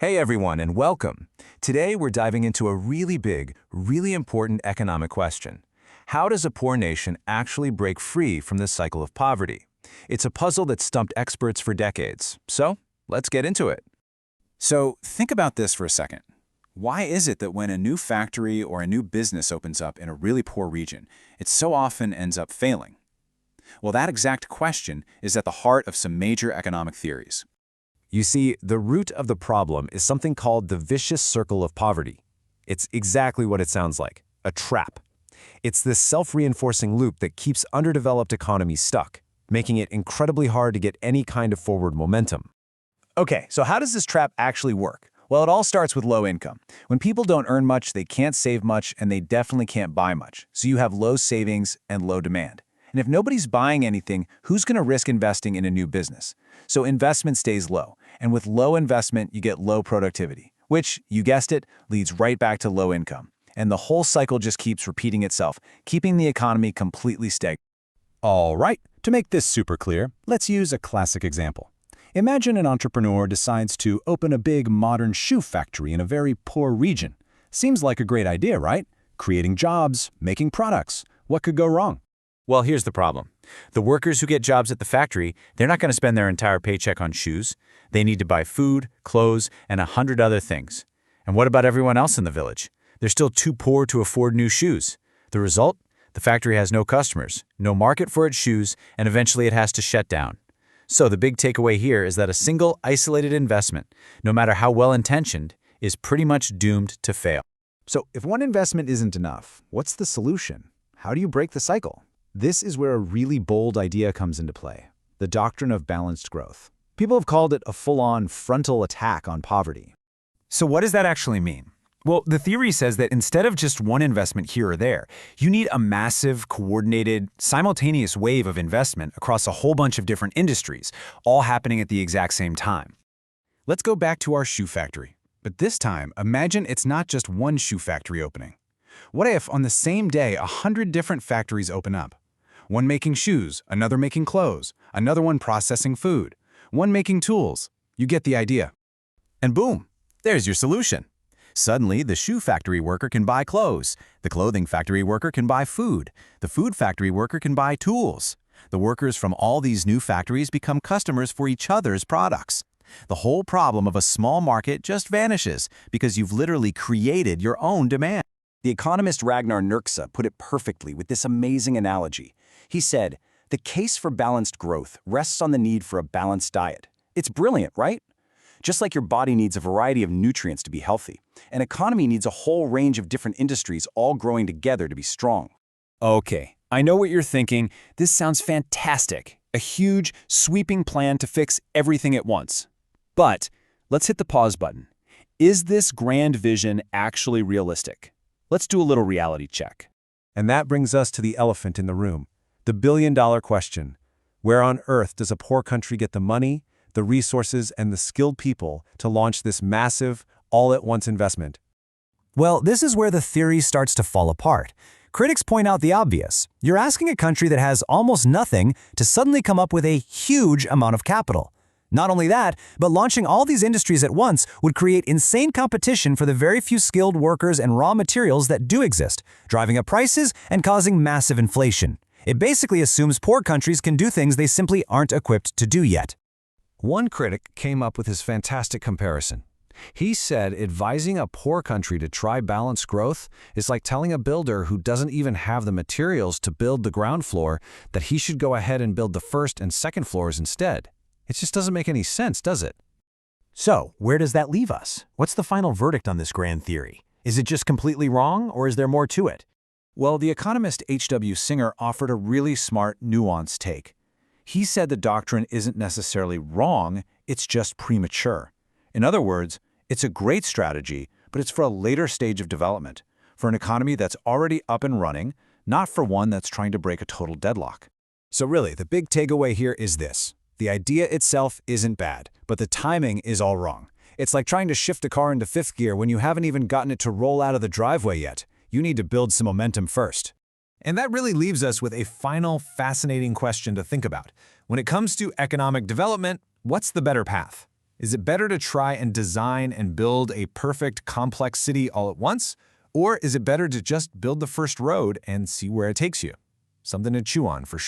Hey everyone, and welcome. Today we're diving into a really big, really important economic question. How does a poor nation actually break free from this cycle of poverty? It's a puzzle that stumped experts for decades. So, let's get into it. So think about this for a second. Why is it that when a new factory or a new business opens up in a really poor region, it so often ends up failing? Well, that exact question is at the heart of some major economic theories. You see, the root of the problem is something called the vicious circle of poverty. It's exactly what it sounds like, a trap. It's this self-reinforcing loop that keeps underdeveloped economies stuck, making it incredibly hard to get any kind of forward momentum. Okay, so how does this trap actually work? Well, it all starts with low income. When people don't earn much, they can't save much, and they definitely can't buy much. So you have low savings and low demand. And if nobody's buying anything, who's going to risk investing in a new business? So investment stays low. And with low investment, you get low productivity, which, you guessed it, leads right back to low income. And the whole cycle just keeps repeating itself, keeping the economy completely stagnant. All right, to make this super clear, let's use a classic example. Imagine an entrepreneur decides to open a big modern shoe factory in a very poor region. Seems like a great idea, right? Creating jobs, making products. What could go wrong? Well, here's the problem. The workers who get jobs at the factory, they're not going to spend their entire paycheck on shoes. They need to buy food, clothes, and 100 other things. And what about everyone else in the village? They're still too poor to afford new shoes. The result? The factory has no customers, no market for its shoes, and eventually it has to shut down. So the big takeaway here is that a single, isolated investment, no matter how well-intentioned, is pretty much doomed to fail. So if one investment isn't enough, what's the solution? How do you break the cycle? This is where a really bold idea comes into play, the doctrine of balanced growth. People have called it a full-on frontal attack on poverty. So what does that actually mean? Well, the theory says that instead of just one investment here or there, you need a massive, coordinated, simultaneous wave of investment across a whole bunch of different industries, all happening at the exact same time. Let's go back to our shoe factory. But this time, imagine it's not just one shoe factory opening. What if on the same day 100 different factories open up? One making shoes, another making clothes, another one processing food, one making tools. You get the idea. And boom, there's your solution. Suddenly, the shoe factory worker can buy clothes, the clothing factory worker can buy food, the food factory worker can buy tools. The workers from all these new factories become customers for each other's products. The whole problem of a small market just vanishes because you've literally created your own demand. The economist Ragnar Nurkse put it perfectly with this amazing analogy. He said, "The case for balanced growth rests on the need for a balanced diet." It's brilliant, right? Just like your body needs a variety of nutrients to be healthy, an economy needs a whole range of different industries all growing together to be strong. Okay, I know what you're thinking. This sounds fantastic. A huge, sweeping plan to fix everything at once. But let's hit the pause button. Is this grand vision actually realistic? Let's do a little reality check. And that brings us to the elephant in the room, the billion-dollar question. Where on earth does a poor country get the money, the resources, and the skilled people to launch this massive, all-at-once investment? Well, this is where the theory starts to fall apart. Critics point out the obvious. You're asking a country that has almost nothing to suddenly come up with a huge amount of capital. Not only that, but launching all these industries at once would create insane competition for the very few skilled workers and raw materials that do exist, driving up prices and causing massive inflation. It basically assumes poor countries can do things they simply aren't equipped to do yet. One critic came up with his fantastic comparison. He said advising a poor country to try balanced growth is like telling a builder who doesn't even have the materials to build the ground floor that he should go ahead and build the first and second floors instead. It just doesn't make any sense, does it? So, where does that leave us? What's the final verdict on this grand theory? Is it just completely wrong, or is there more to it? Well, the economist H.W. Singer offered a really smart, nuanced take. He said the doctrine isn't necessarily wrong, it's just premature. In other words, it's a great strategy, but it's for a later stage of development, for an economy that's already up and running, not for one that's trying to break a total deadlock. So really, the big takeaway here is this. The idea itself isn't bad, but the timing is all wrong. It's like trying to shift a car into fifth gear when you haven't even gotten it to roll out of the driveway yet. You need to build some momentum first. And that really leaves us with a final fascinating question to think about. When it comes to economic development, what's the better path? Is it better to try and design and build a perfect, complex city all at once? Or is it better to just build the first road and see where it takes you? Something to chew on for sure.